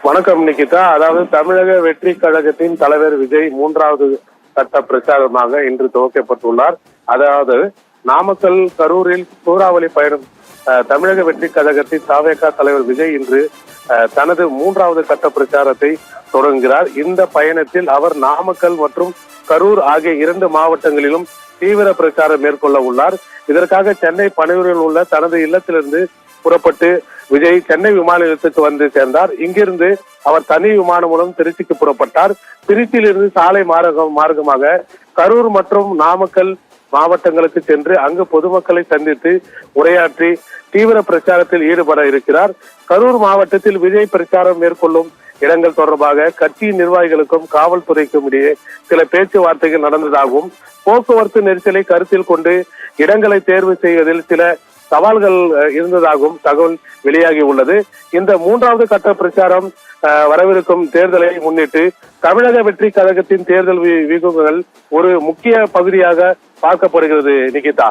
வணக்கம் நிகிதா. அதாவது தமிழக வெற்றி கழகத்தின் தலைவர் விஜய் மூன்றாவது கட்ட பிரச்சாரமாக இன்று துவக்கப்பட்டுள்ளார். அதாவது நாமக்கல் கரூரில் சூறாவளி பயணம் தமிழக வெற்றி கழகத்தின் தாவேகா தலைவர் விஜய் இன்று தனது மூன்றாவது கட்ட பிரச்சாரத்தை தொடங்குகிறார். இந்த பயணத்தில் அவர் நாமக்கல் மற்றும் கரூர் ஆகிய 2 மாவட்டங்களிலும் தீவிர பிரச்சாரம் மேற்கொள்ள உள்ளார். இதற்காக சென்னை பனையூரில் உள்ள தனது இல்லத்திலிருந்து புறப்பட்டு விஜய் சென்னை விமான நிலையத்துக்கு வந்து சேர்ந்தார். இங்கிருந்து அவர் தனி விமானம் மூலம் திருச்சிக்கு புறப்பட்டார். திருச்சியிலிருந்து சாலை மார்க்கமாக கரூர் மற்றும் நாமக்கல் மாவட்டங்களுக்கு சென்று அங்கு பொதுமக்களை சந்தித்து உரையாற்றி தீவிர பிரச்சாரத்தில் ஈடுபட இருக்கிறார். கரூர் மாவட்டத்தில் விஜய் பிரச்சாரம் மேற்கொள்ளும் இடங்கள் தொடர்பாக கட்சியின் நிர்வாகிகளுக்கும் காவல்துறைக்கும் இடையே சில பேச்சுவார்த்தைகள் நடந்ததாகவும் போக்குவரத்து நெரிசலை கருத்தில் கொண்டு இடங்களை தேர்வு செய்வதில் சில சவால்கள் இருந்ததாகவும் தகவல் வெளியாகி உள்ளது. இந்த மூன்றாவது கட்ட பிரச்சாரம் வரவிருக்கும் தேர்தலை முன்னிட்டு தமிழக வெற்றி கழகத்தின் தேர்தல் வியூகங்கள் ஒரு முக்கிய பகுதியாக பார்க்கப்படுகிறது நிகிதா.